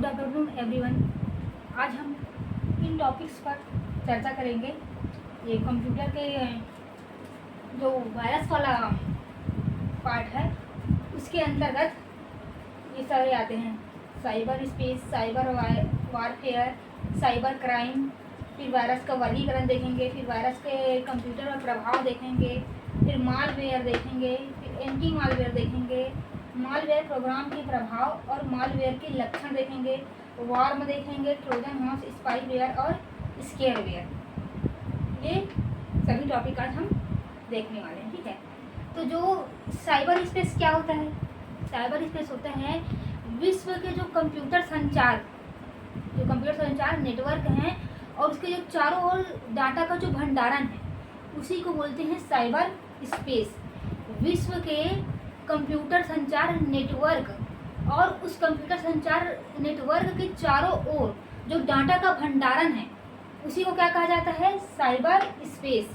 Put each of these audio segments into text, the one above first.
Good afternoon everyone. आज हम इन topics पर चर्चा करेंगे। ये कंप्यूटर के जो वायरस वाला पार्ट है उसके अंतर्गत ये सारे आते हैं। Cyber space, cyber warfare, cyber crime, फिर वायरस का वर्गीकरण देखेंगे, फिर वायरस के कंप्यूटर पर प्रभाव देखेंगे, फिर मालवेयर देखेंगे, फिर एंटी मालवेयर देखेंगे, मालवेयर प्रोग्राम के प्रभाव और मालवेयर के लक्षण देखेंगे, वार्म देखेंगे, ट्रोजन हॉर्स, स्पाईवेयर और स्केयरवेयर। ये सभी टॉपिक आज हम देखने वाले हैं, ठीक है। तो जो साइबर स्पेस क्या होता है? साइबर स्पेस होता है विश्व के जो कंप्यूटर संचार नेटवर्क हैं और उसके जो चारों ओर डाटा का जो भंडारण है उसी को बोलते हैं साइबर स्पेस। विश्व के कंप्यूटर संचार नेटवर्क और उस कंप्यूटर संचार नेटवर्क के चारों ओर जो डाटा का भंडारण है उसी को क्या कहा जाता है? Cyber space.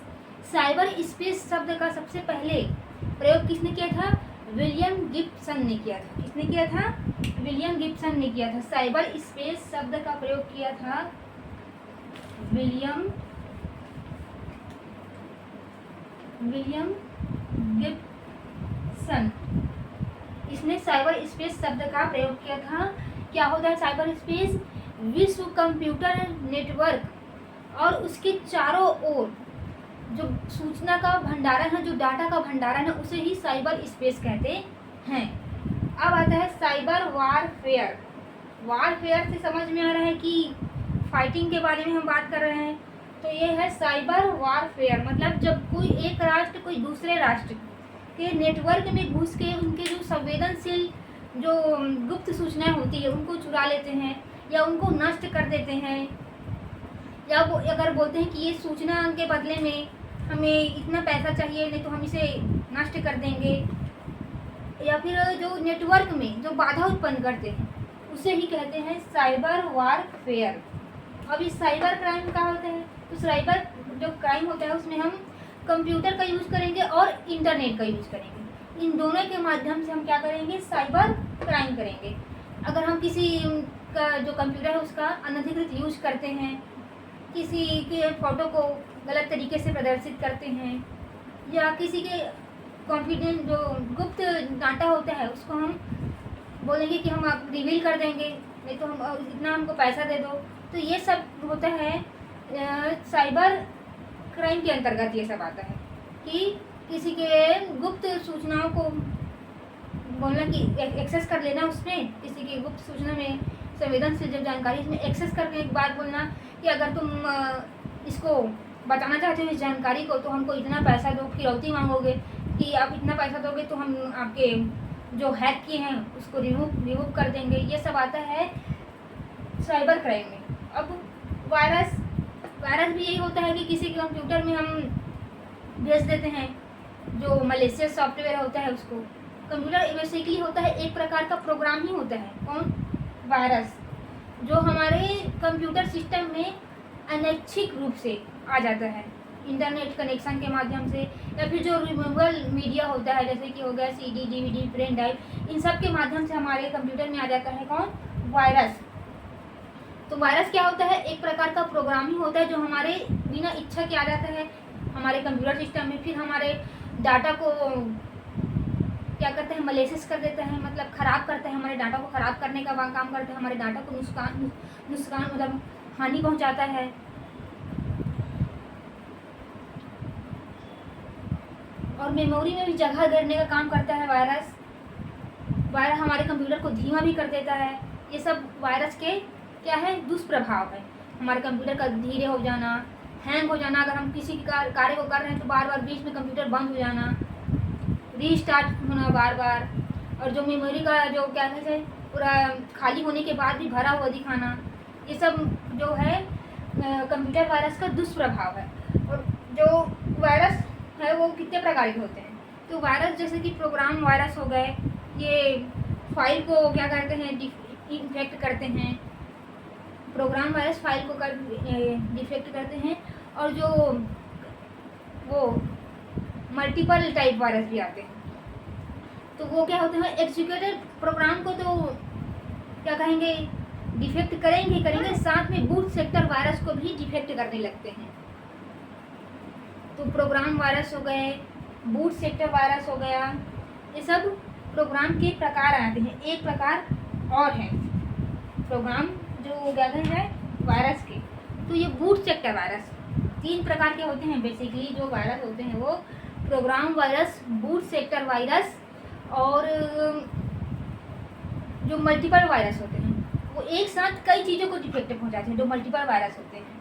साइबर स्पेस शब्द का सबसे पहले प्रयोग किसने किया था? विलियम गिब्सन ने किया था। किसने किया था? विलियम गिब्सन ने किया था। साइबर स्पेस शब्द का प्रयोग किया था विलियम गिब्सन। इसने साइबर स्पेस शब्द का प्रयोग किया था। क्या होता है साइबर स्पेस? विश्व कंप्यूटर नेटवर्क और उसके चारों ओर जो सूचना का भंडारण है, जो डाटा का भंडारण है, उसे ही साइबर स्पेस कहते हैं। अब आता है साइबर वारफेयर। वारफेयर से समझ में आ रहा है कि फाइटिंग के बारे में हम बात कर रहे हैं। तो ये है साइबर वारफेयर, मतलब जब कोई एक राष्ट्र कोई दूसरे राष्ट्र के नेटवर्क में घुस के उनके जो संवेदनशील जो गुप्त सूचनाएं होती है उनको चुरा लेते हैं या उनको नष्ट कर देते हैं, या वो अगर बोलते हैं कि ये सूचना के बदले में हमें इतना पैसा चाहिए नहीं तो हम इसे नष्ट कर देंगे, या फिर जो नेटवर्क में जो बाधा उत्पन्न करते हैं उसे ही कहते हैं साइबर वारफेयर। अब इस साइबर क्राइम का होता है तो साइबर जो क्राइम होता है उसमें हम कंप्यूटर का यूज़ करेंगे और इंटरनेट का यूज़ करेंगे। इन दोनों के माध्यम से हम क्या करेंगे? साइबर क्राइम करेंगे। अगर हम किसी का जो कंप्यूटर है उसका अनधिकृत यूज करते हैं, किसी के फ़ोटो को गलत तरीके से प्रदर्शित करते हैं, या किसी के कॉन्फिडेंट जो गुप्त डाटा होता है उसको हम बोलेंगे कि हम आप रिवील कर देंगे, नहीं तो हम इतना हमको पैसा दे दो, तो ये सब होता है साइबर क्राइम के अंतर्गत। ये सब आता है कि किसी के गुप्त सूचनाओं को बोलना कि एक्सेस कर लेना, उसमें किसी की गुप्त सूचना में संवेदनशील जो जानकारी इसमें एक्सेस करके एक बात बोलना कि अगर तुम इसको बताना चाहते हो इस जानकारी को तो हमको इतना पैसा दो, फिरौती मांगोगे कि आप इतना पैसा दोगे तो हम आपके जो हैक किए हैं उसको रिमूव कर देंगे। ये सब आता है साइबर क्राइम में। अब वायरस भी यही होता है कि किसी कंप्यूटर में हम भेज देते हैं जो मलेशियस सॉफ्टवेयर होता है उसको। कंप्यूटर बेसिकली होता है एक प्रकार का प्रोग्राम ही होता है। कौन? वायरस, जो हमारे कंप्यूटर सिस्टम में अनैच्छिक रूप से आ जाता है इंटरनेट कनेक्शन के माध्यम से, या फिर जो रिमूवेबल मीडिया होता है जैसे कि हो गया CD, DVD, पेन ड्राइव, इन सब के माध्यम से हमारे कंप्यूटर में आ जाता है कौन? वायरस। तो वायरस क्या होता है? एक प्रकार का प्रोग्राम ही होता है जो हमारे बिना इच्छा के आ जाता है हमारे कंप्यूटर सिस्टम में, फिर हमारे डाटा को क्या करते हैं? मलेसियस कर देता है, मतलब ख़राब करता है, हमारे डाटा को ख़राब करने का काम करता है, हमारे डाटा को नुकसान मतलब हानि पहुंचाता है। और मेमोरी में भी जगह घेरने का काम करता है वायरस हमारे कंप्यूटर को धीमा भी कर देता है। ये सब वायरस के क्या है? दुष्प्रभाव है। हमारे कंप्यूटर का धीरे हो जाना, हैंग हो जाना, अगर हम किसी कार्य को कर रहे हैं तो बार बार बीच में कंप्यूटर बंद हो जाना, रीस्टार्ट होना बार बार, और जो मेमोरी का जो क्या कहते हैं पूरा खाली होने के बाद भी भरा हुआ दिखाना, ये सब जो है कंप्यूटर वायरस का दुष्प्रभाव है। और जो वायरस है वो कितने प्रकार के होते हैं? तो वायरस जैसे कि प्रोग्राम वायरस हो गए, ये फाइल को क्या करते हैं? इन्फेक्ट करते हैं। प्रोग्राम वायरस फाइल को डिफेक्ट करते हैं। और जो वो मल्टीपल टाइप वायरस भी आते हैं, तो वो क्या होते हैं? एग्जीक्यूटेड प्रोग्राम को तो क्या कहेंगे? डिफेक्ट करेंगे साथ में बूट सेक्टर वायरस को भी डिफेक्ट करने लगते हैं। तो प्रोग्राम वायरस हो गए, बूट सेक्टर वायरस हो गया, ये सब प्रोग्राम के प्रकार आते हैं। एक प्रकार और है प्रोग्राम जो क्या है वायरस के, तो ये बूट सेक्टर वायरस। 3 प्रकार के होते हैं बेसिकली जो वायरस होते हैं, वो program virus, boot sector virus और जो मल्टीपल वायरस होते हैं, वो एक साथ कई चीज़ों को डिफेक्ट पहुंचाते हैं, जो मल्टीपल वायरस होते हैं।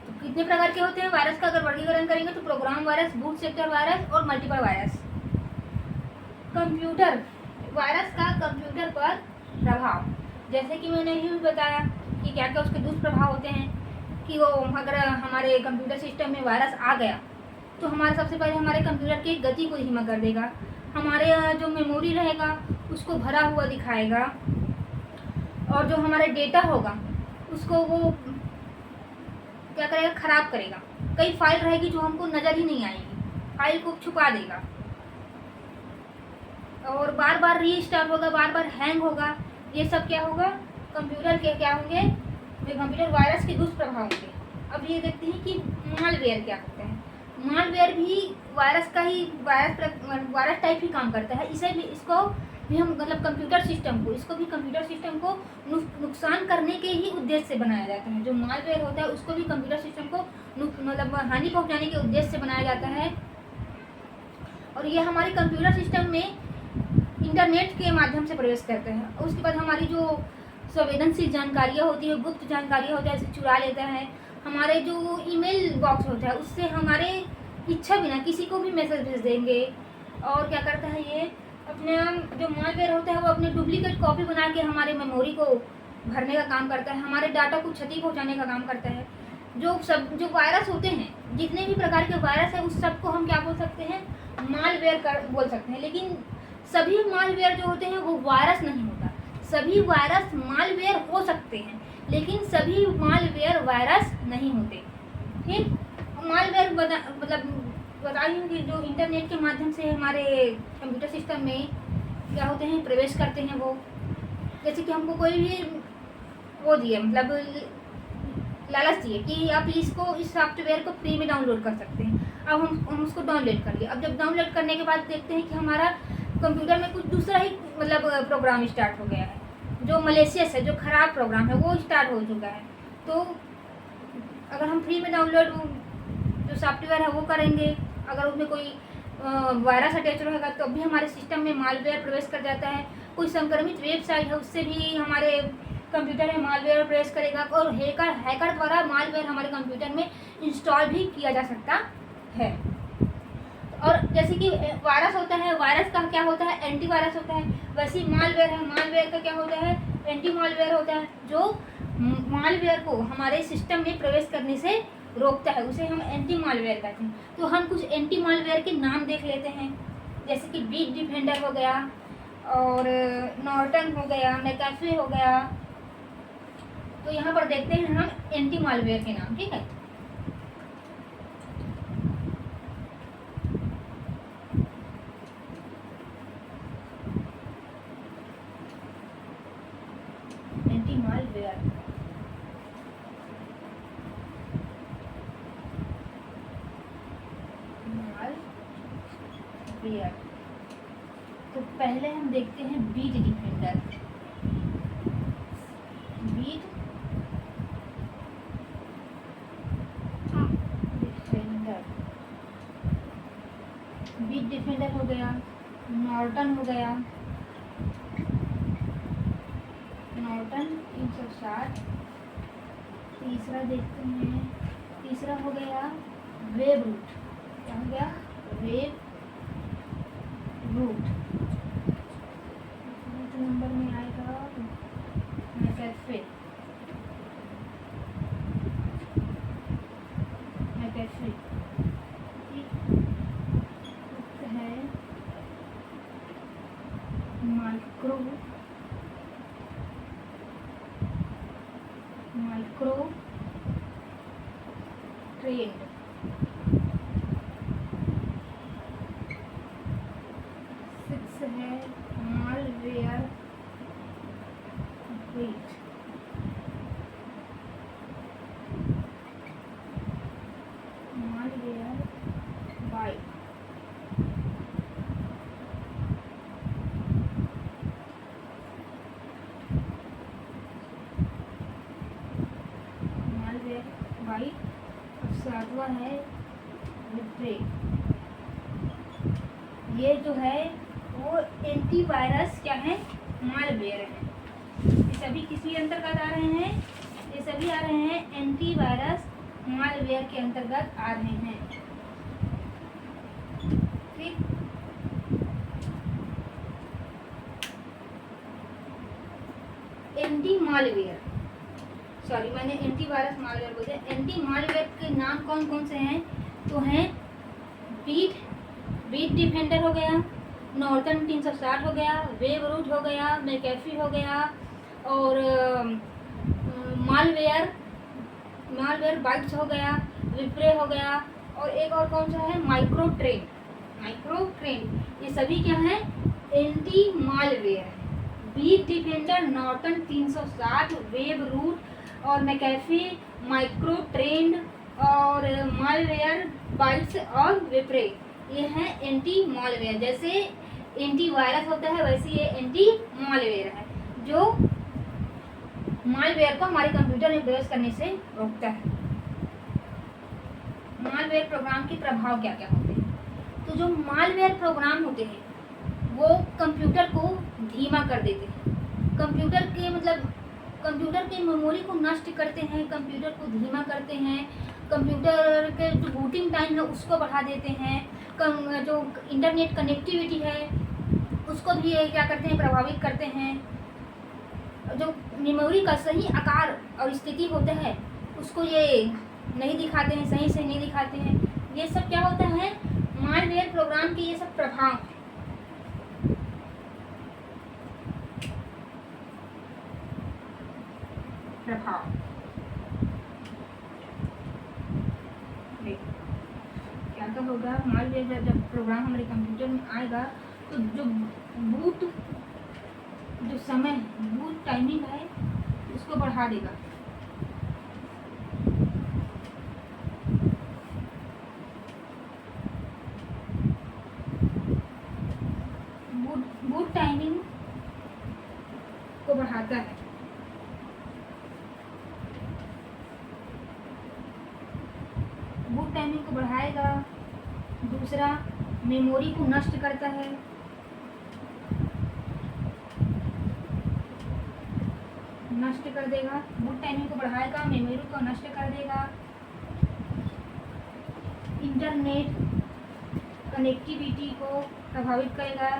तो कितने प्रकार के होते हैं वायरस का अगर वर्गीकरण करेंगे तो program virus, boot sector virus और मल्टीपल वायरस। कंप्यूटर वायरस का कंप्यूटर पर प्रभाव, जैसे कि मैंने ही बताया कि क्या क्या उसके दुष्प्रभाव होते हैं कि वो अगर हमारे कंप्यूटर सिस्टम में वायरस आ गया तो हमारे सबसे पहले हमारे कंप्यूटर की गति को धीमा कर देगा, हमारे जो मेमोरी रहेगा उसको भरा हुआ दिखाएगा, और जो हमारे डेटा होगा उसको वो क्या करेगा, ख़राब करेगा। कई फाइल रहेगी जो हमको नज़र ही नहीं आएगी, फाइल को छुपा देगा, और बार बार रीस्टार्ट होगा, बार बार हैंग होगा। ये सब क्या होगा, कंप्यूटर के क्या होंगे, कंप्यूटर वायरस के दुष्प्रभाव होंगे। अब ये देखते हैं कि मालवेयर क्या होता है। मालवेयर भी वायरस का ही वायरस टाइप ही काम करता है। इसको भी हम मतलब कंप्यूटर सिस्टम को, इसको भी कंप्यूटर सिस्टम को नुकसान करने के ही उद्देश्य से बनाया जाता है। जो मालवेयर होता है उसको भी कंप्यूटर सिस्टम को मतलब हानि पहुंचाने के उद्देश्य से बनाया जाता है। और ये हमारे कंप्यूटर सिस्टम में इंटरनेट के माध्यम से प्रवेश करता है। उसके बाद हमारी जो संवेदनशील जानकारियाँ होती है, गुप्त जानकारियाँ होती है, इसे चुरा लेता है। हमारे जो ईमेल बॉक्स होता है उससे हमारे इच्छा बिना किसी को भी मैसेज भेज देंगे। और क्या करता है ये, अपने जो मालवेयर होता है वो अपने डुप्लीकेट कॉपी बना के हमारे मेमोरी को भरने का काम करता है, हमारे डाटा को क्षति पहुंचाने का काम करता है। जो वायरस होते हैं, जितने भी प्रकार के वायरस है उस सबको हम क्या बोल सकते हैं, मालवेयर बोल सकते हैं। लेकिन सभी मालवेयर जो होते हैं वो वायरस नहीं होता। सभी वायरस मालवेयर हो सकते हैं लेकिन सभी मालवेयर वायरस नहीं होते। ठीक, मालवेयर मतलब बताइए कि जो इंटरनेट के माध्यम से हमारे कंप्यूटर सिस्टम में क्या होते हैं, प्रवेश करते हैं। वो जैसे कि हमको कोई भी वो दिए, मतलब लालच दिए कि आप इस सॉफ्टवेयर को फ्री में डाउनलोड कर सकते हैं। अब हम उसको डाउनलोड कर लिए। अब जब डाउनलोड करने के बाद देखते हैं कि हमारा कंप्यूटर में कुछ दूसरा ही मतलब प्रोग्राम स्टार्ट हो गया है, जो मलेशियस है, जो ख़राब प्रोग्राम है वो स्टार्ट हो चुका है। तो अगर हम फ्री में डाउनलोड जो सॉफ्टवेयर है वो करेंगे, अगर उसमें कोई वायरस अटैच रहेगा तो भी हमारे सिस्टम में मालवेयर प्रवेश कर जाता है। कोई संक्रमित वेबसाइट है उससे भी हमारे कंप्यूटर में मालवेयर प्रवेश करेगा, और हैकर द्वारा मालवेयर हमारे कंप्यूटर में इंस्टॉल भी किया जा सकता है। और जैसे कि वायरस होता है, वायरस का क्या होता है, एंटी वायरस होता है। वैसे ही मालवेयर है, मालवेयर का क्या होता है, एंटी मालवेयर होता है, जो मालवेयर को हमारे सिस्टम में प्रवेश करने से रोकता है, उसे हम एंटी मालवेयर कहते हैं। तो हम कुछ एंटी मालवेयर के नाम देख लेते हैं, जैसे कि बीट डिफेंडर हो गया, और नॉर्टन हो गया, मैकेफे हो गया। तो यहाँ पर देखते हैं हम एंटी मालवेयर के नाम। ठीक है, एंटी मालवेयर, तो पहले हम देखते हैं बीट डिफेंडर। बीट डिफेंडर हो गया, नॉर्टन हो गया, नॉर्टन 360। तीसरा देखते हैं, तीसरा हो गया वेब रूट। क्या हो गया, वेब रूट। नंबर में आएगा मैकेफे। है माइक्रो ट्रेंड। है मालवेयर वेट। हुआ है विप्रे। ये जो है वो एंटीवायरस क्या है, मालवेयर है। ये सभी किसी अंतर्गत आ रहे हैं, ये सभी आ रहे हैं एंटीवायरस मालवेयर के अंतर्गत आ रहे हैं। ठीक, एंटी मालवेयर, सॉरी मैंने एंटीवायरस मालवेयर बोल दिया। एंटी मालवेयर के नाम कौन कौन से हैं, तो हैं बीट डिफेंडर हो गया, नॉर्टन 360 हो गया, वेब रूट हो गया, मैकेफी हो गया, और मालवेयर बाइट्स हो गया, विप्रे हो गया, और एक और कौन सा है, माइक्रो ट्रेंड। ये सभी क्या है, एंटी मालवेयर है। Bitdefender, Norton 360, Webroot और मैकेफी, माइक्रो ट्रेंड और मालवेयर बाइट्स और विप्रे, ये है एंटी मालवेयर। जैसे एंटीवायरस होता है वैसे ये एंटी मालवेयर है, जो मालवेयर को हमारे कंप्यूटर में प्रवेश करने से रोकता है। मालवेयर प्रोग्राम के प्रभाव क्या क्या होते हैं, तो जो मालवेयर प्रोग्राम होते हैं वो कंप्यूटर को धीमा कर देते हैं, कंप्यूटर के मेमोरी को नष्ट करते हैं, कंप्यूटर को धीमा करते हैं, कंप्यूटर के जो बूटिंग टाइम है उसको बढ़ा देते हैं, जो इंटरनेट कनेक्टिविटी है उसको भी क्या करते हैं, प्रभावित करते हैं। जो मेमोरी का सही आकार और स्थिति होता है उसको ये नहीं दिखाते हैं, सही से नहीं दिखाते हैं। ये सब क्या होता है, मालवेयर प्रोग्राम के ये सब प्रभाव हैं। क्या तो होगा, मालवेयर जब प्रोग्राम हमारे कंप्यूटर में आएगा तो जो बूट टाइमिंग है उसको बढ़ा देगा। बूट टाइमिंग को बढ़ाता है। बूट टाइमिंग को बढ़ाएगा। दूसरा, मेमोरी को नष्ट करता है। नष्ट कर देगा, बूट टाइमिंग को बढ़ाएगा, मेमोरी को नष्ट कर देगा। इंटरनेट कनेक्टिविटी को प्रभावित करेगा।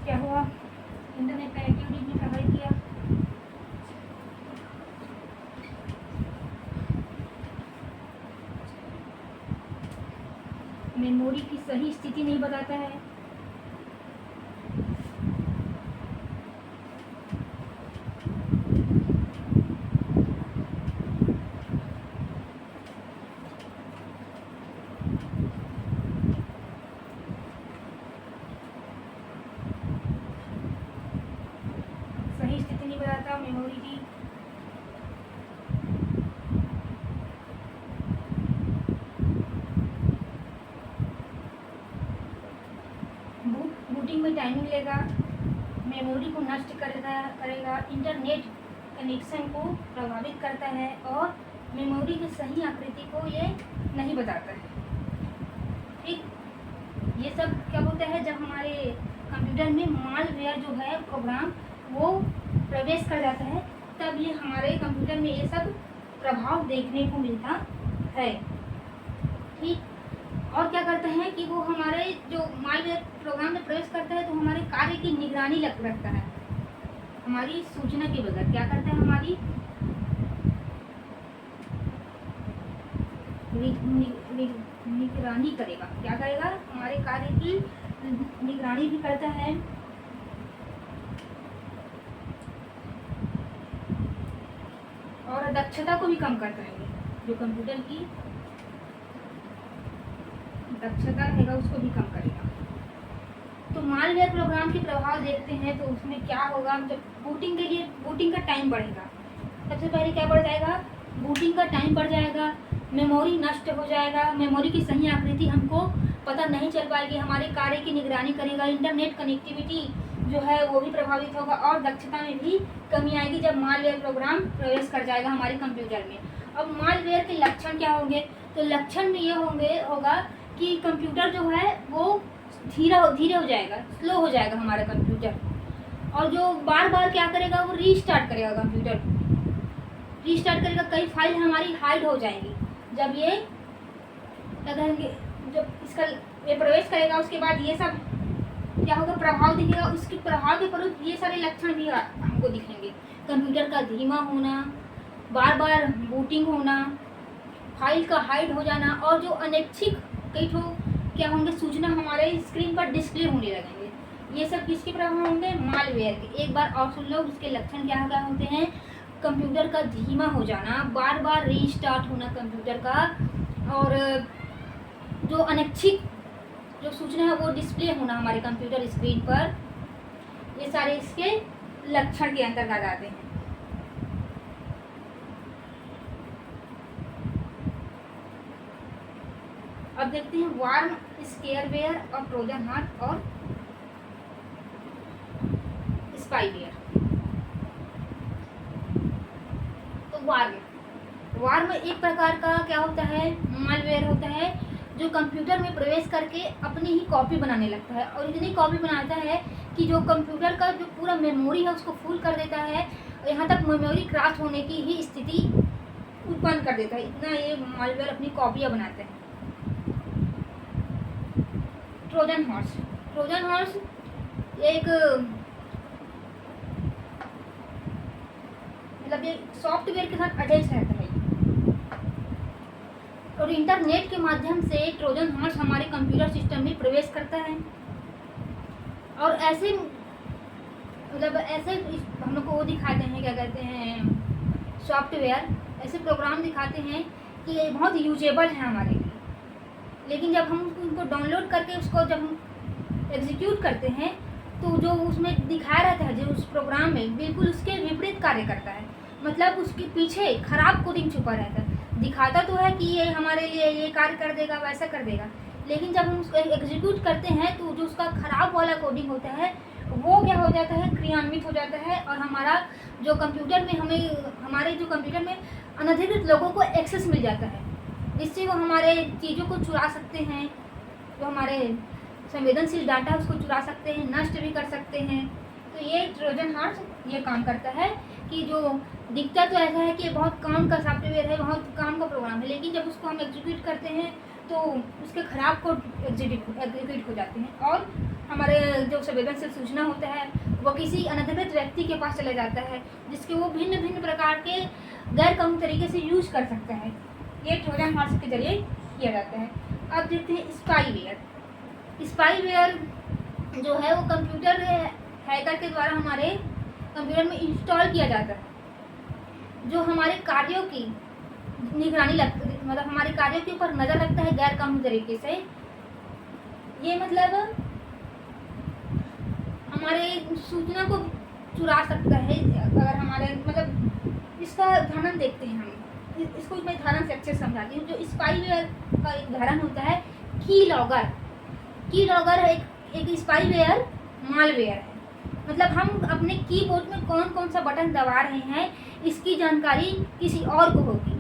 क्या हुआ, इंटरनेट कनेक्टिविटी ने प्रभावित किया। मेमोरी की सही स्थिति नहीं बताता है। सही स्थिति नहीं बताता मेमोरी की। बूटिंग में टाइमिंग लेगा, मेमोरी को नष्ट करेगा, इंटरनेट कनेक्शन को प्रभावित करता है और मेमोरी की सही आकृति को ये नहीं बताता है। ठीक, ये सब क्या होता है, जब हमारे कंप्यूटर में मालवेयर जो है प्रोग्राम वो प्रवेश कर जाता है तब ये हमारे कंप्यूटर में ये सब प्रभाव देखने को मिलता है। ठीक, और क्या करता है कि वो हमारे जो मालवेयर प्रोग्राम में प्रवेश करता है तो हमारे कार्य की निगरानी रखता है, हमारी सूचना के बगैर क्या करता है, हमारी निगरानी करेगा। क्या करेगा, हमारे कार्य की निगरानी भी करता है। और दक्षता को भी कम करता है, जो कंप्यूटर की दक्षता रहेगा उसको भी कम करेगा। तो मालवेयर प्रोग्राम के प्रभाव देखते हैं तो उसमें क्या होगा, जब बूटिंग का टाइम बढ़ेगा। सबसे पहले क्या बढ़ जाएगा, बूटिंग का टाइम बढ़ जाएगा, मेमोरी नष्ट हो जाएगा, मेमोरी की सही आकृति हमको पता नहीं चल पाएगी, हमारे कार्य की निगरानी करेगा, इंटरनेट कनेक्टिविटी जो है वो भी प्रभावित होगा और दक्षता में भी कमी आएगी जब मालवेयर प्रोग्राम प्रवेश कर जाएगा हमारे कंप्यूटर में। अब मालवेयर के लक्षण क्या होंगे? तो लक्षण ये होगा कि कंप्यूटर जो है वो धीरे हो जाएगा, स्लो हो जाएगा हमारा कंप्यूटर, और जो बार बार क्या करेगा वो रीस्टार्ट करेगा, कंप्यूटर रीस्टार्ट करेगा, कई फाइल हमारी हाइड हो जाएंगी जब ये क्या कहेंगे, जब इसका ये प्रवेश करेगा उसके बाद ये सब क्या होगा, प्रभाव दिखेगा, उसके प्रभाव के फलस्वरूप ये सारे लक्षण भी हमको दिखेंगे। कंप्यूटर का धीमा होना, बार बार बूटिंग होना, फाइल का हाइड हो जाना, और जो अनैच्छिक कई ठो क्या होंगे सूचना हमारे स्क्रीन पर डिस्प्ले होने लगेंगे। ये सब किसके प्रभाव होंगे? मालवेयर के। एक बार और सुन लो इसके लक्षण क्या क्या होते हैं। कंप्यूटर का धीमा हो जाना, बार बार रीस्टार्ट होना कंप्यूटर का, और जो अनैच्छिक जो सूचना है वो डिस्प्ले होना हमारे कंप्यूटर स्क्रीन पर, ये सारे इसके लक्षण के अंतर्गत आते हैं। अब देखते हैं वार्म, स्केयरवेयर और ट्रोजन हॉर्स और स्पाईवेयर। तो वार्म एक प्रकार का क्या होता है, मालवेयर होता है जो कंप्यूटर में प्रवेश करके अपनी ही कॉपी बनाने लगता है, और इतनी कॉपी बनाता है कि जो कंप्यूटर का जो पूरा मेमोरी है उसको फुल कर देता है, और यहाँ तक मेमोरी क्रैश होने की ही स्थिति उत्पन्न कर देता है। इतना ये मालवेयर अपनी कॉपियाँ बनाते हैं। ट्रोजन हॉर्स एक मतलब ये सॉफ्टवेयर के साथ अटैच रहता है, और इंटरनेट के माध्यम से ट्रोजन हॉर्स हमारे कंप्यूटर सिस्टम में प्रवेश करता है, और ऐसे मतलब ऐसे हम लोग को वो दिखाते हैं, क्या कहते हैं, सॉफ्टवेयर ऐसे प्रोग्राम दिखाते हैं कि ये बहुत यूजेबल है हमारे लिए, लेकिन जब हम उनको डाउनलोड करके उसको जब हम एग्जीक्यूट करते हैं तो जो उसमें दिखाया रहता है जो उस प्रोग्राम में बिल्कुल उसके विपरीत कार्य करता है। मतलब उसके पीछे खराब कोडिंग छुपा रहता है। दिखाता तो है कि ये हमारे लिए ये कार्य कर देगा, वैसा कर देगा, लेकिन जब हम उसको एग्जीक्यूट करते हैं तो जो उसका खराब वाला कोडिंग होता है वो क्या हो जाता है, क्रियान्वित हो जाता है, और हमारा जो कंप्यूटर में हमारे जो कंप्यूटर में अनधिकृत लोगों को एक्सेस मिल जाता है, जिससे वो हमारे चीज़ों को चुरा सकते हैं, जो हमारे संवेदनशील डाटा उसको चुरा सकते हैं, नष्ट भी कर सकते हैं। तो ये ट्रोजन हॉर्स ये काम करता है कि जो दिखता तो ऐसा है कि बहुत काम का सॉफ्टवेयर है, बहुत काम का प्रोग्राम है, लेकिन जब उसको हम एग्जीक्यूट करते हैं तो उसके खराब कोड एग्जीक्यूट हो जाते हैं, और हमारे जो संवेदनशील सूचना होता है वो किसी अनधिकृत व्यक्ति के पास चला जाता है, जिसके वो भिन्न भिन्न प्रकार के गैर कानूनी तरीके से यूज कर सकता है। ये ट्रोजन हॉर्स के जरिए किया जाता है। अब देखते हैं स्पाईवेयर जो है वो कंप्यूटर हैकर के द्वारा हमारे कंप्यूटर में इंस्टॉल किया जाता है, जो हमारे कार्यों की निगरानी मतलब हमारे कार्यों के ऊपर नज़र रखता है गैर कानूनी तरीके से। ये मतलब हमारे सूचना को चुरा सकता है। अगर हमारे मतलब इसका उदाहरण देखते हैं, हम इसको मैं उदाहरण से अच्छे समझाती हूँ। जो स्पाईवेयर का एक उदाहरण होता है की लॉगर एक स्पाईवेयर मालवेयर है। मतलब हम अपने कीबोर्ड में कौन कौन सा बटन दबा रहे हैं इसकी जानकारी किसी और को होगी।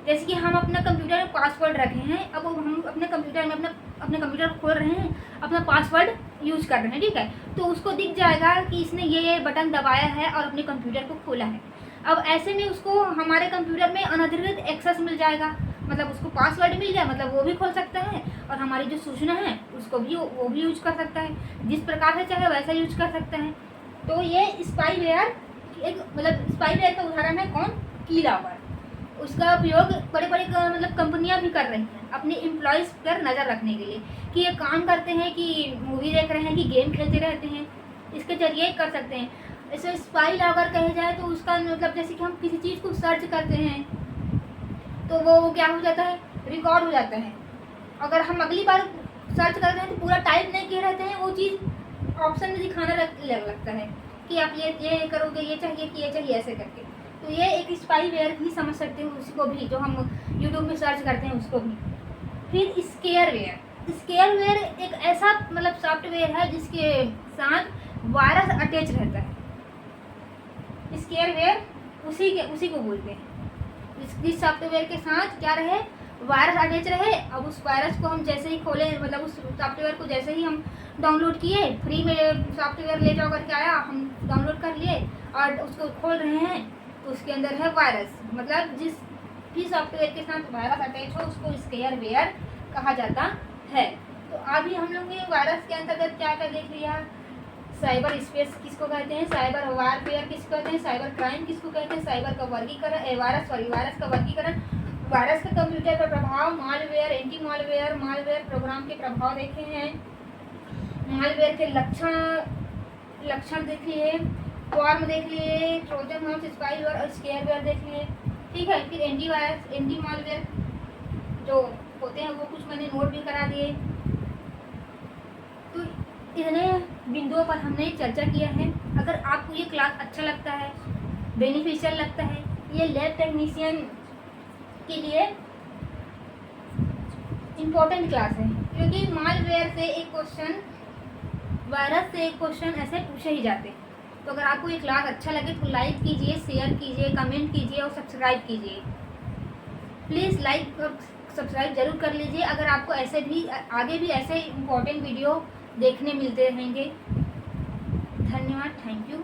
जैसे कि हम अपना कंप्यूटर में पासवर्ड रखे हैं, अब हम अपने कंप्यूटर में अपने कंप्यूटर खोल रहे हैं, अपना पासवर्ड यूज कर रहे हैं, ठीक है, तो उसको दिख जाएगा कि इसने ये बटन दबाया है और अपने कंप्यूटर को खोला है। अब ऐसे में उसको हमारे कंप्यूटर में अनधिकृत एक्सेस मिल जाएगा, मतलब उसको पासवर्ड मिल गया, मतलब वो भी खोल सकता है और हमारी जो सूचना है उसको भी वो भी यूज कर सकता है, जिस प्रकार से चाहे वैसा यूज कर सकता है। तो ये स्पाईवेयर एक मतलब स्पाईवेयर का उदाहरण है कौन, की लॉगर। उसका उपयोग बड़े बड़े मतलब कंपनियां भी कर रही हैं अपने एम्प्लॉयज़ पर नज़र रखने के लिए, कि ये काम करते हैं कि मूवी देख रहे हैं कि गेम खेलते रहते हैं, इसके जरिए कर सकते हैं। ऐसे स्पाई लॉगर कहे जाए तो उसका मतलब जैसे कि हम किसी चीज़ को सर्च करते हैं तो वो क्या हो जाता है, रिकॉर्ड हो जाता है। अगर हम अगली बार सर्च करते हैं तो पूरा टाइप नहीं किए रहते हैं, वो चीज़ ऑप्शन में दिखाना लगता है कि आप ये करोगे, ये चाहिए कि ये चाहिए, ऐसे करके। तो ये एक स्पाईवेयर ही समझ सकते हो उसको भी, जो हम यूट्यूब में सर्च करते हैं उसको भी। फिर स्केयरवेयर एक ऐसा मतलब सॉफ्टवेयर है जिसके साथ वायरस अटैच रहता है। स्केयरवेयर उसी को बोलते हैं। इस सॉफ्टवेयर के साथ क्या रहे, वायरस अटैच रहे। अब उस वायरस को हम जैसे ही खोलें, मतलब उस सॉफ्टवेयर को जैसे ही हम डाउनलोड किए, फ्री में सॉफ्टवेयर ले जाओ करके आया, हम डाउनलोड कर लिए और उसको खोल रहे हैं तो उसके अंदर है वायरस। मतलब जिस भी सॉफ्टवेयर के साथ वायरस अटैच हो उसको स्केयरवेयर कहा जाता है। तो अभी हम लोग ने वायरस के अंतर्गत क्या क्या देख लिया, साइबर स्पेस किसको कहते हैं, साइबर वारफेयर किसको कहते हैं, साइबर क्राइम किसको कहते हैं, साइबर का वर्गीकरण, वायरस का वर्गीकरण, वायरस का कंप्यूटर पर प्रभाव, malware, anti malware, malware program के प्रभाव देखे हैं, मालवेयर के लक्षण देख लिए, फॉर्म देख लिए, ट्रोजन हॉर्स, स्पाईवेयर और स्केयरवेयर देख लिए। ठीक है, फिर एंटी मालवेयर जो होते हैं वो कुछ मैंने नोट भी करा दिए। तो इतने बिंदुओं पर हमने चर्चा किया है। अगर आपको ये क्लास अच्छा लगता है, बेनिफिशियल लगता है, ये लैब टेक्नीशियन के लिए इम्पोर्टेंट क्लास है, क्योंकि मालवेयर से एक क्वेश्चन, वायरस से एक क्वेश्चन ऐसे पूछे ही जाते हैं। तो अगर आपको ये क्लास अच्छा लगे तो लाइक कीजिए, शेयर कीजिए, कमेंट कीजिए और सब्सक्राइब कीजिए। प्लीज़ लाइक और सब्सक्राइब जरूर कर लीजिए। अगर आपको ऐसे भी आगे भी ऐसे इम्पोर्टेंट वीडियो देखने मिलते रहेंगे। धन्यवाद, थैंक यू।